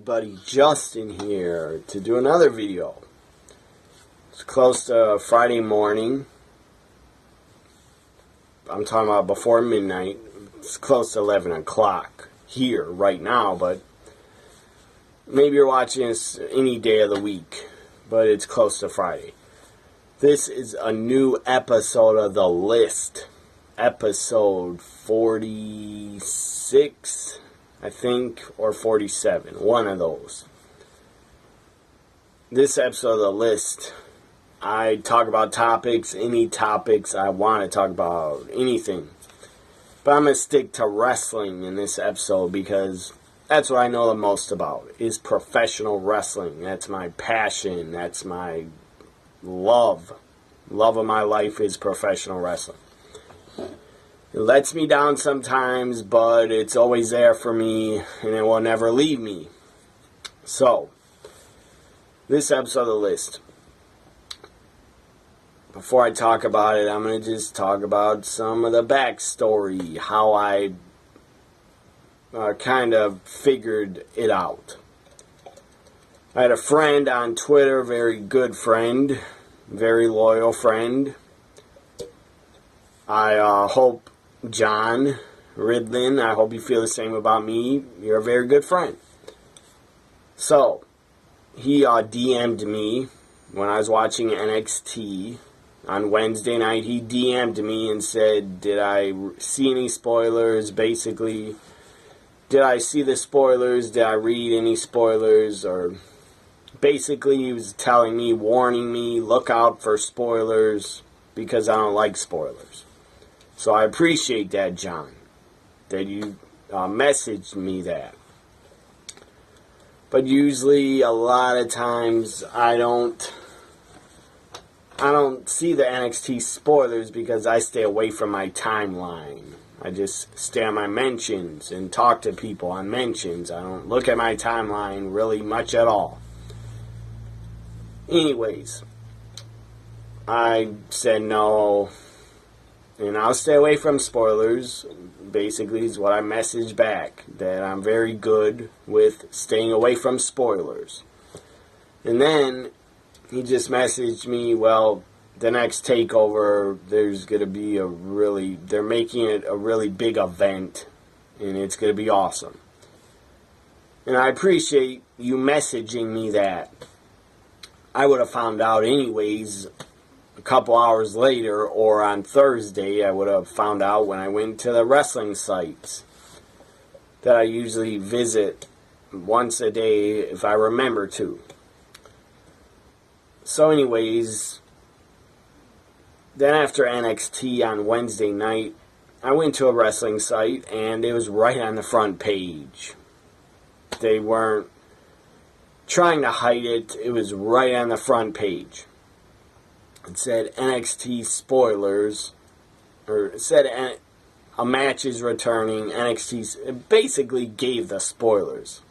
everybody, Justin here to do another video. It's close to Friday morning. I'm talking about before midnight. It's close to 11 o'clock here right now, but maybe you're watching this any day of the week, but it's close to Friday. This is a new episode of The List. Episode 46, I think, or 47. One of those. This episode of The List, I talk about topics, any topics I want to talk about, anything. But I'm going to stick to wrestling in this episode because that's what I know the most about, is professional wrestling. That's my passion. That's my love. Love of my life is professional wrestling. It lets me down sometimes, but it's always there for me, and it will never leave me. So, this episode of The List. Before I talk about it, I'm going to just talk about some of the backstory, how I kind of figured it out. I had a friend on Twitter, very good friend, very loyal friend. I hope, John Ridlin, I hope you feel the same about me. You're a very good friend. So, he DM'd me when I was watching NXT on Wednesday night. He DM'd me and said, did I see any spoilers? Basically, did I see the spoilers? Did I read any spoilers? Or basically, he was telling me, warning me, look out for spoilers because I don't like spoilers. So I appreciate that, John, that you messaged me that. But usually, a lot of times, I don't see the NXT spoilers because I stay away from my timeline. I just stay on my mentions and talk to people on mentions. I don't look at my timeline really much at all. Anyways, I said no. And I'll stay away from spoilers, basically, is what I messaged back. That I'm very good with staying away from spoilers. And then, he just messaged me, well, the next TakeOver, there's going to be they're making it a really big event, and it's going to be awesome. And I appreciate you messaging me that. I would have found out anyways a couple hours later, or on Thursday, I would have found out when I went to the wrestling sites that I usually visit once a day if I remember to. So anyways, then after NXT on Wednesday night, I went to a wrestling site and it was right on the front page. They weren't trying to hide it, it was right on the front page. It said NXT spoilers, or it said a match is returning, NXT, it basically gave the spoilers.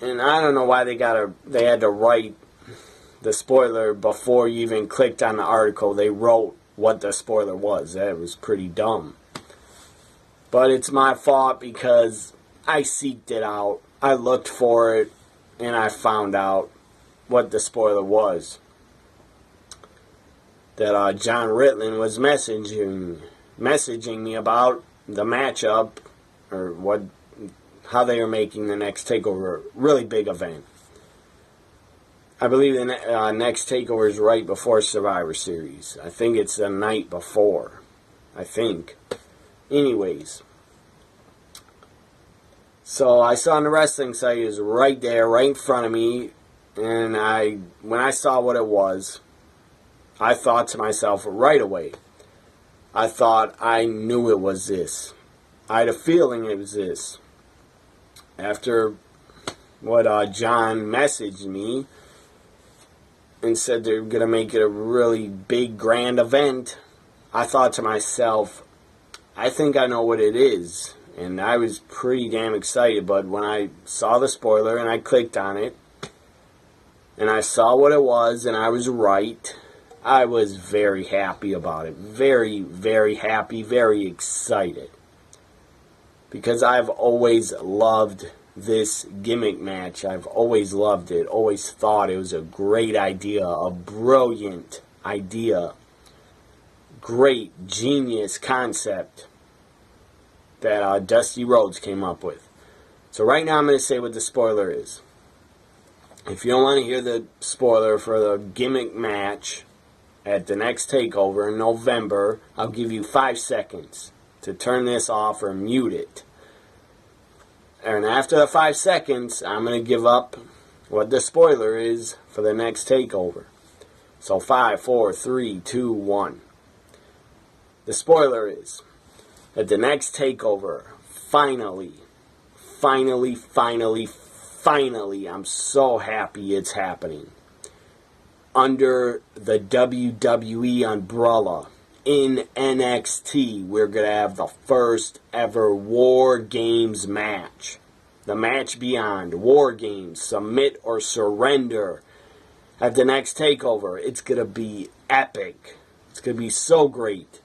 And I don't know why they had to write the spoiler before you even clicked on the article. They wrote what the spoiler was. That was pretty dumb. But it's my fault because I seeked it out. I looked for it and I found out what the spoiler was. That John Ridlin was messaging me about the matchup, or how they are making the next TakeOver really big event. I believe the next TakeOver is right before Survivor Series. I think it's the night before. I think. Anyways. So I saw on the wrestling site, it was right there, right in front of me. And when I saw what it was, I thought to myself right away. I thought I knew it was this. I had a feeling it was this. After what John messaged me and said they're going to make it a really big, grand event, I thought to myself, I think I know what it is. And I was pretty damn excited, but when I saw the spoiler and I clicked on it, and I saw what it was, and I was right, I was very happy about it. Very, very happy, very excited. Because I've always loved this gimmick match. I've always loved it, always thought it was a great idea, a brilliant idea, great, genius concept that Dusty Rhodes came up with. So right now I'm going to say what the spoiler is. If you don't want to hear the spoiler for the gimmick match at the next TakeOver in November, I'll give you 5 seconds to turn this off or mute it. And after the 5 seconds, I'm going to give up what the spoiler is for the next TakeOver. So 5, 4, 3, 2, 1. The spoiler is that the next TakeOver, finally, I'm so happy it's happening. Under the WWE umbrella, in NXT, we're going to have the first ever War Games match. The match beyond War Games, Submit or Surrender. At the next TakeOver, it's going to be epic. It's going to be so great.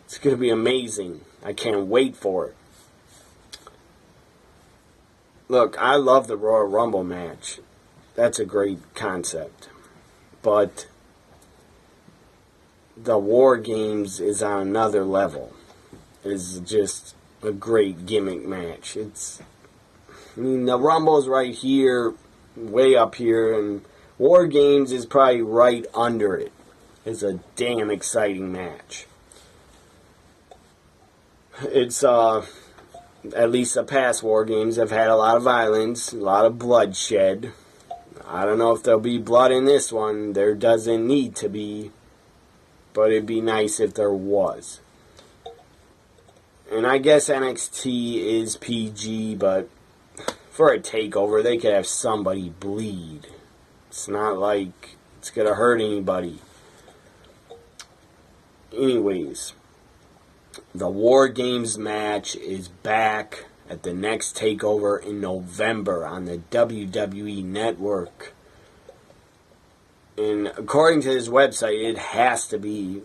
It's going to be amazing. I can't wait for it. Look, I love the Royal Rumble match. That's a great concept. But the War Games is on another level. It's just a great gimmick match. The Rumble's right here, way up here, and War Games is probably right under it. It's a damn exciting match. It's, at least the past War Games have had a lot of violence, a lot of bloodshed. I don't know if there'll be blood in this one. There doesn't need to be. But it'd be nice if there was. And I guess NXT is PG, but for a TakeOver, they could have somebody bleed. It's not like it's going to hurt anybody. Anyways, the War Games match is back at the next TakeOver in November on the WWE Network. And according to his website, it has to be.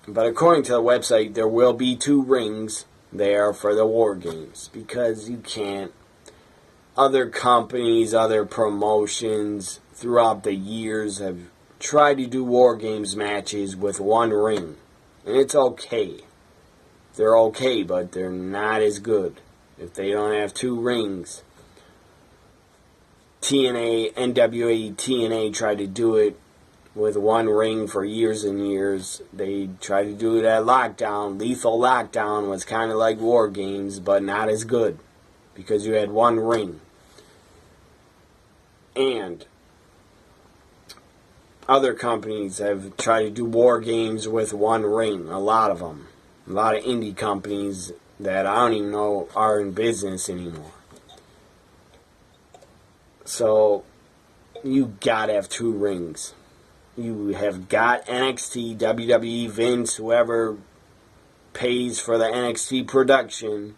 But according to the website, there will be 2 rings there for the War Games. Because you can't. Other companies, other promotions throughout the years have tried to do War Games matches with 1 ring. And it's okay. They're okay, but they're not as good if they don't have 2 rings. NWA TNA tried to do it with 1 ring for years and years. They tried to do it at Lockdown. Lethal Lockdown was kind of like War Games, but not as good because you had 1 ring. And other companies have tried to do War Games with 1 ring. A lot of them. A lot of indie companies that I don't even know are in business anymore. So, you gotta have 2 rings. You have got NXT, WWE, Vince, whoever pays for the NXT production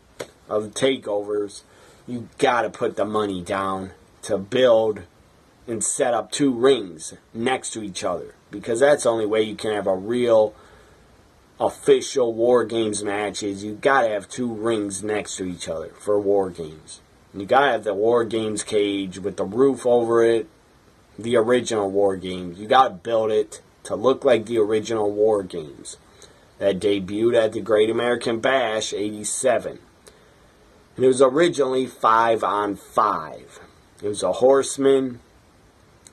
of the TakeOvers. You gotta put the money down to build and set up 2 rings next to each other. Because that's the only way you can have a real official War Games matches. You gotta have 2 rings next to each other for War Games. You gotta have the War Games cage with the roof over it. The original War Games. You gotta build it to look like the original War Games that debuted at the Great American Bash '87. And it was originally 5-on-5. It was a Horseman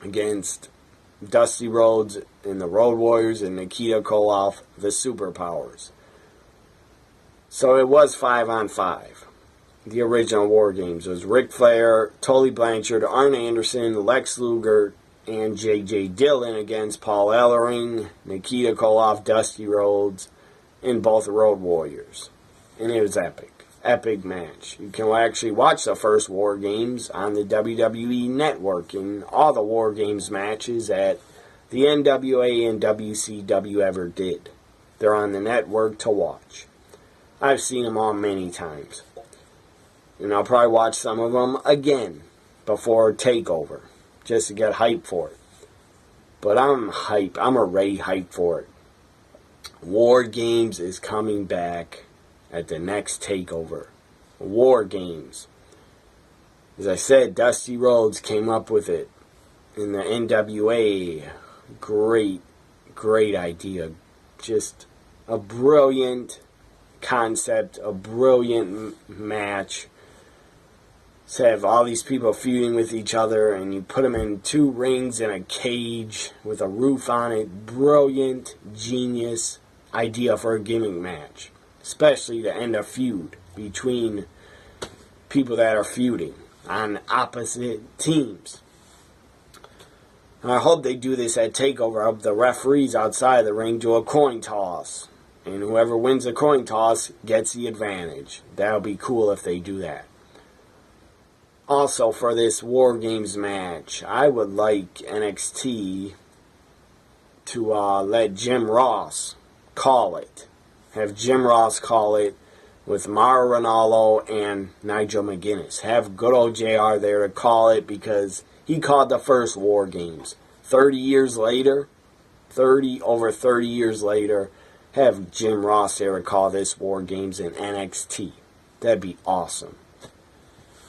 against Dusty Rhodes and the Road Warriors and Nikita Koloff, the Superpowers. So it was 5-on-5. The original War Games. It was Ric Flair, Tully Blanchard, Arn Anderson, Lex Luger, and J.J. Dillon against Paul Ellering, Nikita Koloff, Dusty Rhodes, and both Road Warriors. And it was epic. Epic match. You can actually watch the first War Games on the WWE Network and all the War Games matches that the NWA and WCW ever did. They're on the network to watch. I've seen them all many times. And I'll probably watch some of them again before TakeOver, just to get hyped for it. But I'm hyped. I'm already hyped for it. War Games is coming back at the next TakeOver. War Games. As I said, Dusty Rhodes came up with it in the NWA. Great idea. Just a brilliant concept, a brilliant match. To have all these people feuding with each other, and you put them in 2 rings in a cage with a roof on it. Brilliant, genius idea for a gimmick match. Especially to end a feud between people that are feuding on opposite teams. And I hope they do this at TakeOver. I hope the referees outside the ring do a coin toss. And whoever wins the coin toss gets the advantage. That would be cool if they do that. Also, for this War Games match, I would like NXT to let Jim Ross call it. Have Jim Ross call it with Mauro Ranallo and Nigel McGuinness. Have good old JR there to call it, because he called the first War Games. 30 years later, over 30 years later, have Jim Ross there to call this War Games in NXT. That'd be awesome.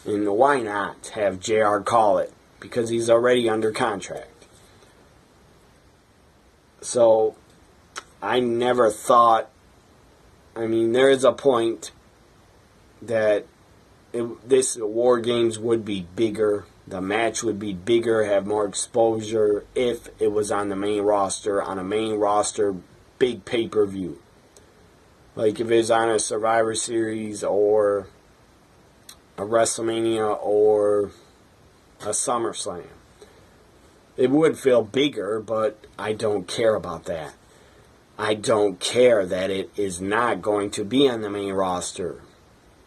And why not have JR call it? Because he's already under contract. So, I never thought... I mean, there is a point that this War Games would be bigger. The match would be bigger, have more exposure if it was on the main roster, on a main roster big pay-per-view. Like if it was on a Survivor Series or a WrestleMania or a SummerSlam. It would feel bigger, but I don't care about that. I don't care that it is not going to be on the main roster,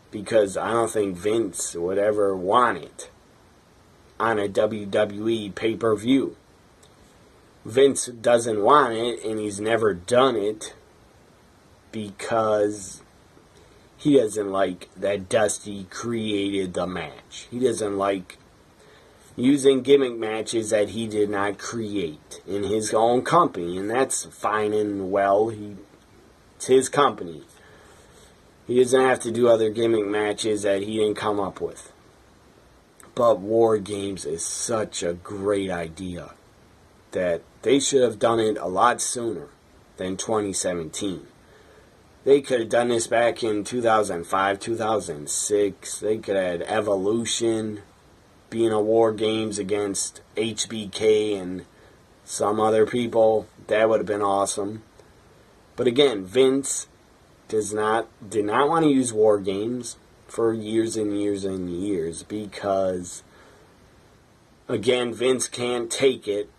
because I don't think Vince would ever want it on a WWE pay-per-view. Vince doesn't want it, and he's never done it because he doesn't like that Dusty created the match. He doesn't like using gimmick matches that he did not create in his own company, and that's fine and well. It's his company. He doesn't have to do other gimmick matches that he didn't come up with. But War Games is such a great idea that they should have done it a lot sooner than 2017. They could have done this back in 2005, 2006. They could have had Evolution being a War Games against HBK and some other people. That would have been awesome. But again, Vince did not want to use War Games for years and years and years, because again, Vince can't take it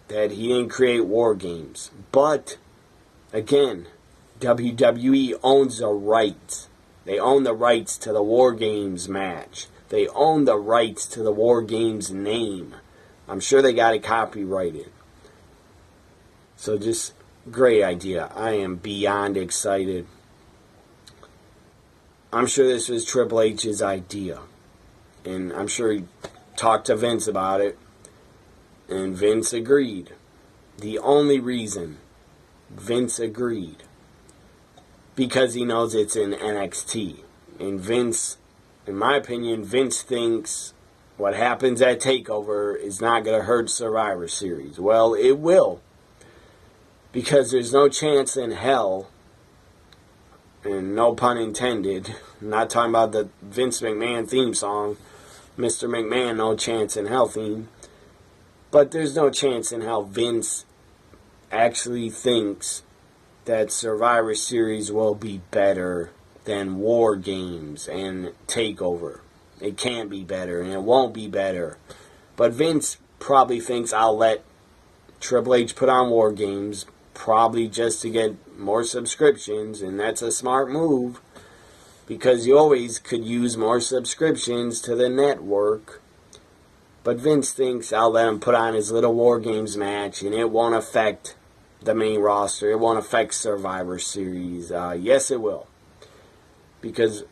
that he didn't create War Games. But again, WWE owns the rights. They own the rights to the War Games match. They own the rights to the War Games name. I'm sure they got it copyrighted. So just great idea. I am beyond excited. I'm sure this was Triple H's idea. And I'm sure he talked to Vince about it. And Vince agreed. The only reason Vince agreed, because he knows it's in NXT. And Vince, in my opinion, Vince thinks what happens at TakeOver is not going to hurt Survivor Series. Well, it will. Because there's no chance in hell, and no pun intended, I'm not talking about the Vince McMahon theme song, Mr. McMahon, no chance in hell theme, but there's no chance in hell Vince actually thinks that Survivor Series will be better than War Games and TakeOver. It can't be better, and it won't be better. But Vince probably thinks I'll let Triple H put on War Games, probably just to get more subscriptions, and that's a smart move, because you always could use more subscriptions to the network. But Vince thinks I'll let him put on his little War Games match, and it won't affect the main roster. It won't affect Survivor Series. Yes, it will. Because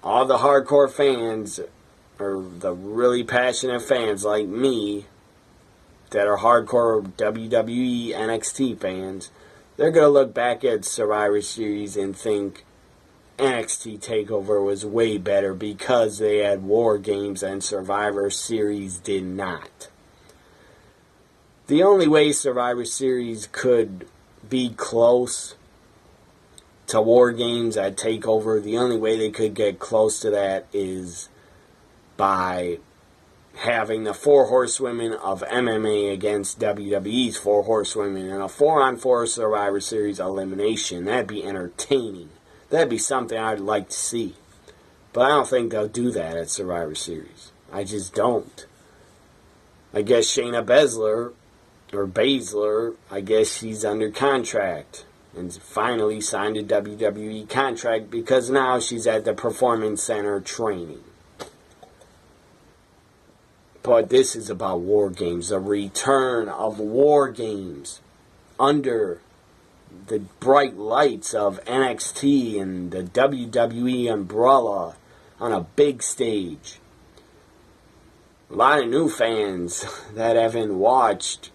all the hardcore fans, or the really passionate fans like me, that are hardcore WWE NXT fans, they're going to look back at Survivor Series and think, NXT TakeOver was way better because they had War Games and Survivor Series did not. The only way Survivor Series could be close to War Games at TakeOver, the only way they could get close to that is by having the 4 horsewomen of MMA against WWE's 4 horsewomen in a 4-on-4 Survivor Series elimination. That'd be entertaining. That'd be something I'd like to see. But I don't think they'll do that at Survivor Series. I just don't. I guess Shayna Baszler, I guess she's under contract. And finally signed a WWE contract because now she's at the Performance Center training. But this is about War Games, the return of War Games under the bright lights of NXT and the WWE umbrella on a big stage. A lot of new fans that haven't watched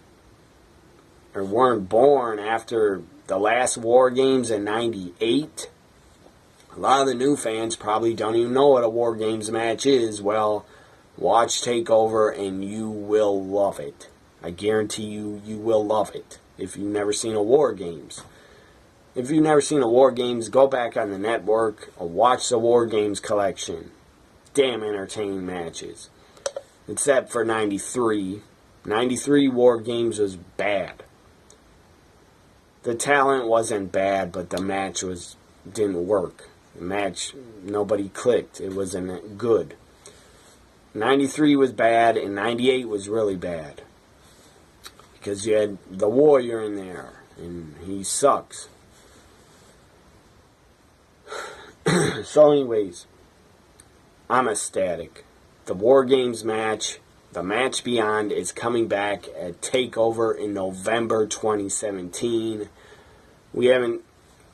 or weren't born after the last War Games in '98. A lot of the new fans probably don't even know what a War Games match is. Well, watch TakeOver and you will love it. I guarantee you, you will love it if you've never seen a War Games. If you've never seen a War Games, go back on the network or watch the War Games collection. Damn entertaining matches. Except for '93. '93 War Games was bad. The talent wasn't bad, but the match didn't work. The match, nobody clicked. It wasn't good. '93 was bad, and '98 was really bad. Because you had the Warrior in there, and he sucks. So anyways, I'm ecstatic. The War Games match, the match beyond, is coming back at TakeOver in November 2017. We haven't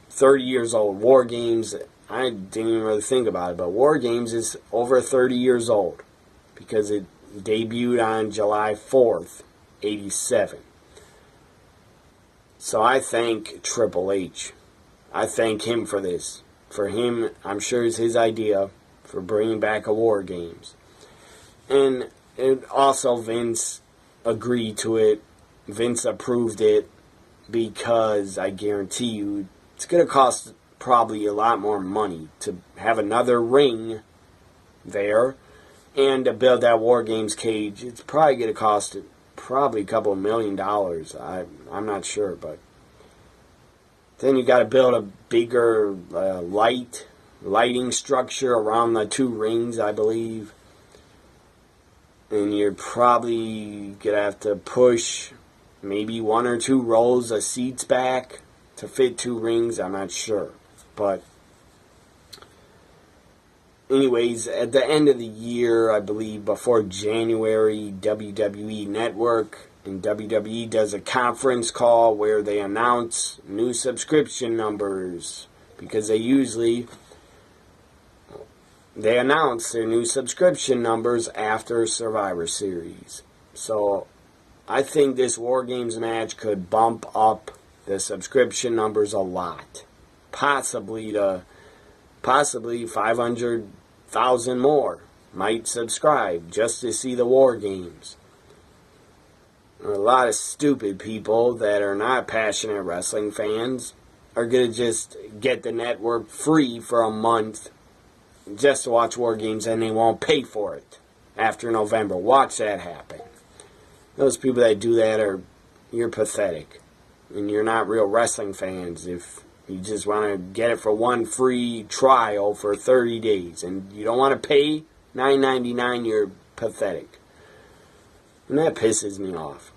30 years old. War Games, I didn't even really think about it, but War Games is over 30 years old because it debuted on July 4th, 87. So I thank Triple H. I thank him for this. For him, I'm sure it's his idea for bringing back a War Games. And also Vince agreed to it. Vince approved it because I guarantee you it's going to cost probably a lot more money to have another ring there and to build that War Games cage. It's probably going to cost probably a couple $1 million. I'm not sure, but then you got to build a bigger lighting structure around the 2 rings, I believe. And you're probably going to have to push maybe 1 or 2 rows of seats back to fit 2 rings. I'm not sure. But anyways, at the end of the year, I believe before January, WWE Network and WWE does a conference call where they announce new subscription numbers. Because they announce their new subscription numbers after Survivor Series. So I think this War Games match could bump up the subscription numbers a lot. Possibly 500,000 more might subscribe just to see the War Games. A lot of stupid people that are not passionate wrestling fans are going to just get the network free for a month just to watch War Games, and they won't pay for it after November. Watch that happen. Those people that do that you're pathetic. And you're not real wrestling fans if you just want to get it for one free trial for 30 days. And you don't want to pay $9.99, you're pathetic. And that pisses me off.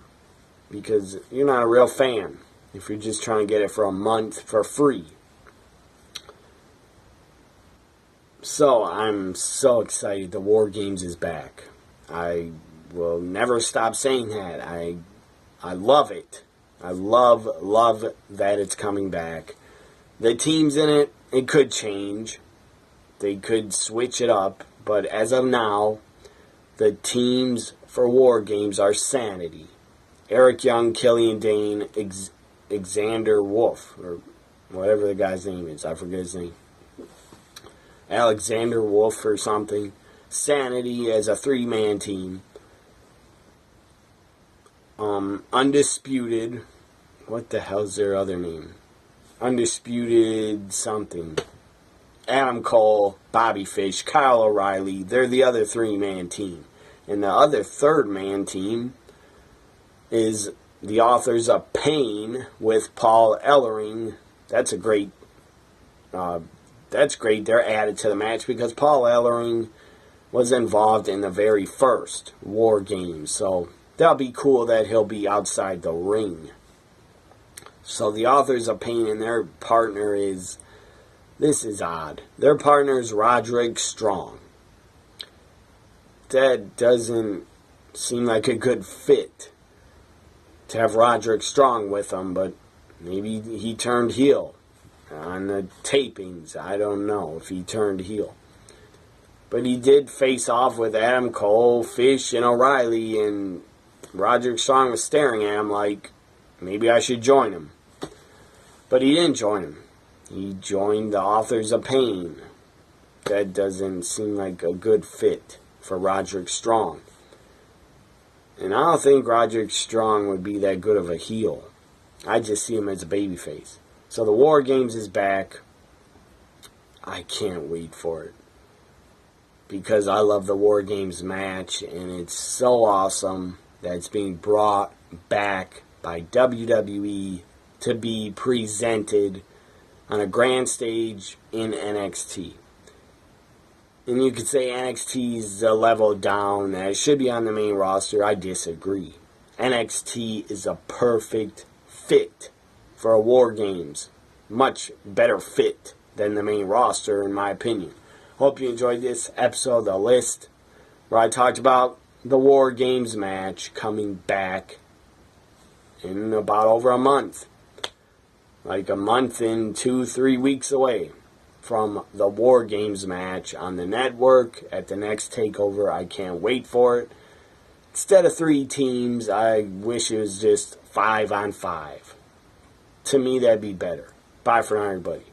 Because you're not a real fan if you're just trying to get it for a month for free. So, I'm so excited. The War Games is back. I will never stop saying that. I love it. I love that it's coming back. The teams in it could change. They could switch it up. But as of now, the teams for War Games are Sanity. Eric Young, Killian Dane, Xander Wolf, or whatever the guy's name is. I forget his name. Alexander Wolf or something. Sanity as a 3-man team. Undisputed. What the hell's their other name? Undisputed something. Adam Cole, Bobby Fish, Kyle O'Reilly. They're the other 3-man team. And the other 3rd-man team is the Authors of Pain with Paul Ellering. That's a great. That's great. They're added to the match because Paul Ellering was involved in the very first War Games. So that'll be cool that he'll be outside the ring. So the Authors of Pain and their partner is, this is odd, their partner is Roderick Strong. That doesn't seem like a good fit to have Roderick Strong with him, but maybe he turned heel on the tapings. I don't know if he turned heel. But he did face off with Adam Cole, Fish, and O'Reilly, and Roderick Strong was staring at him like, maybe I should join him. But he didn't join him. He joined the Authors of Pain. That doesn't seem like a good fit for Roderick Strong. And I don't think Roderick Strong would be that good of a heel. I just see him as a babyface. So the War Games is back. I can't wait for it. Because I love the War Games match. And it's so awesome that it's being brought back by WWE to be presented on a grand stage in NXT. And you could say NXT is a level down, that it should be on the main roster. I disagree. NXT is a perfect fit for a War Games. Much better fit than the main roster, in my opinion. Hope you enjoyed this episode of The List, where I talked about the War Games match coming back in about over a month. Like a month and 2-3 weeks away from the War Games match on the network at the next TakeOver. I can't wait for it. Instead of 3 teams, I wish it was just 5-on-5. To me, that'd be better. Bye for now, everybody.